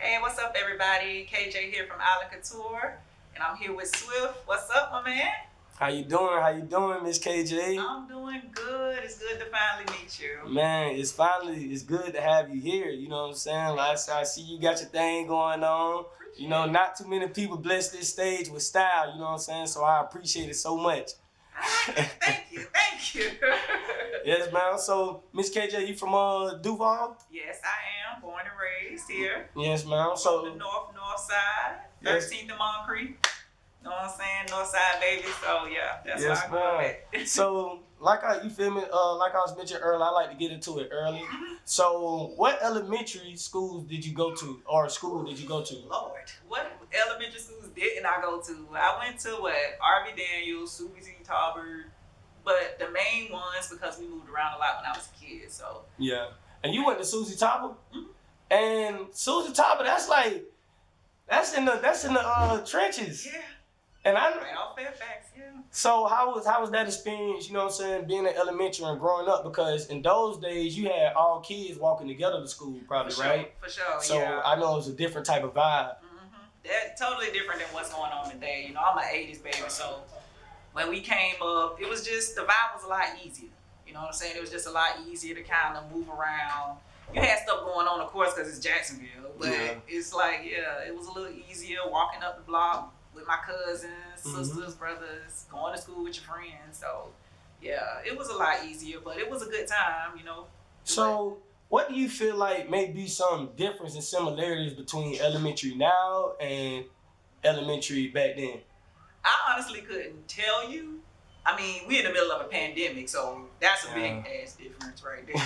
Hey, what's up, everybody? KJ here from I.SLAND Couture, and I'm here with Swift. What's up, my man? How you doing? How you doing, Miss KJ? I'm doing good. It's good to finally meet you. Man, it's good to have you here. You know what I'm saying? Like I see you got your thing going on. You know, not too many people bless this stage with style. You know what I'm saying? So I appreciate it so much. Thank you. Yes, man. So, Miss KJ, you from Duval? Yes, I am. Born and raised here. Yes, man. So from the north side, yes. 13th and Moncrief. You know what I'm saying? North side, baby. So yeah, that's yes, why I grew up. So, you feel me? Like I was mentioning earlier, I like to get into it early. So, what elementary schools did you go to, or school did you go to? Lord, what elementary schools didn't I go to? I went to R.V. Daniels, Susie Talbert, but the main ones because we moved around a lot when I was a kid. So yeah, and you went to Susie Talbert, mm-hmm. and Susie Talbert, that's in the trenches. Yeah. And right off Fairfax, yeah. So how was that experience, you know what I'm saying, being in elementary and growing up? Because in those days, you had all kids walking together to school, probably, right? For sure, so yeah. I know it was a different type of vibe. Mm-hmm. That's totally different than what's going on today. You know, I'm an 80s baby, so when we came up, it was just, the vibe was a lot easier. You know what I'm saying? It was just a lot easier to kind of move around. You had stuff going on, of course, because it's Jacksonville, but it's like, yeah, it was a little easier walking up the block with my cousins, sisters, brothers, going to school with your friends. So, yeah, it was a lot easier, but it was a good time, you know. So, what do you feel like may be some difference and similarities between elementary now and elementary back then? I honestly couldn't tell you. I mean, we're in the middle of a pandemic, so that's a big ass difference right there.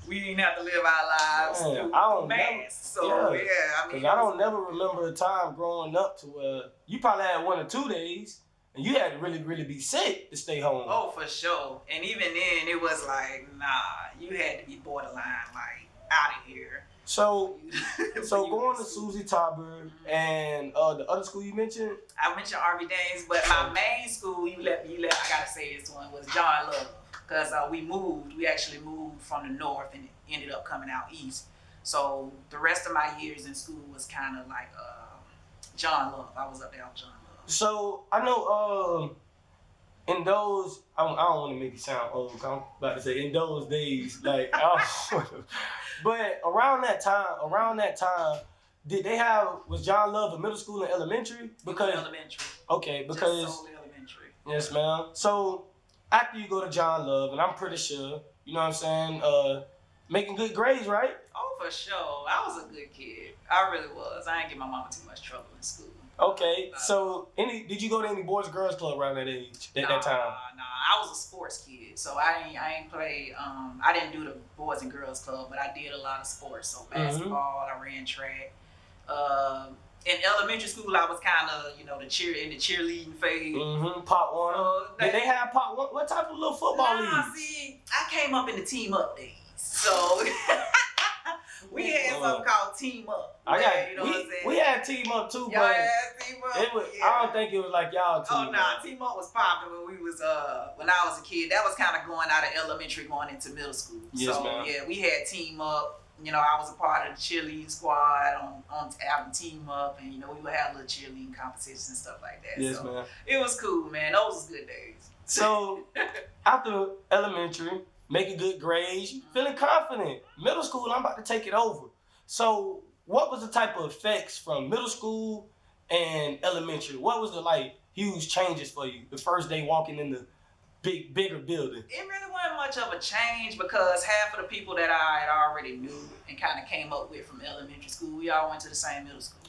We didn't have to live our lives through masks. So, yeah, I mean. I don't never remember a time growing up to where you probably had 1 or 2 days and you had to really, really be sick to stay home. Oh, for sure. And even then, it was like, nah, you had to be borderline, like, out of here. So going to Susie Talbert and the other school you mentioned? I mentioned R.V. Daniels, but my main school, I gotta say this one, was John Love. Because we actually moved from the north and ended up coming out east. So the rest of my years in school was kind of like John Love. I was up there on John Love. So I know in those, I don't want to make it sound old, I'm about to say in those days, like, but around that time, was John Love a middle school and elementary? Because elementary. Okay, because just solely elementary. Yes, ma'am. So after you go to John Love, and I'm pretty sure, you know what I'm saying, making good grades, right? Oh, for sure. I was a good kid. I really was. I didn't give my mama too much trouble in school. Okay, so did you go to any boys and girls club around that age, that time? Nah, I was a sports kid, so I ain't play. I didn't do the boys and girls club, but I did a lot of sports. So basketball, I ran track. In elementary school, I was kind of, in the cheerleading phase. Pop one. Did they have pop one? What type of little football league? See, I came up in the team up days, so. We had something called Team Up. What I'm saying? We had Team Up too, y'all but had Team Up? I don't think it was like y'all Team Up. Oh, nah, Team Up was popping when when I was a kid. That was kind of going out of elementary, going into middle school. Yes, so, ma'am. Yeah, we had Team Up. I was a part of the cheerleading squad on having Team Up, and, we would have little cheerleading competitions and stuff like that. Yes, so, ma'am. It was cool, man. Those was good days. So, after elementary, making good grades, feeling confident. Middle school, I'm about to take it over. So, what was the type of effects from middle school and elementary? What was the huge changes for you the first day walking in the bigger building? It really wasn't much of a change because half of the people that I had already knew and kind of came up with from elementary school, we all went to the same middle school.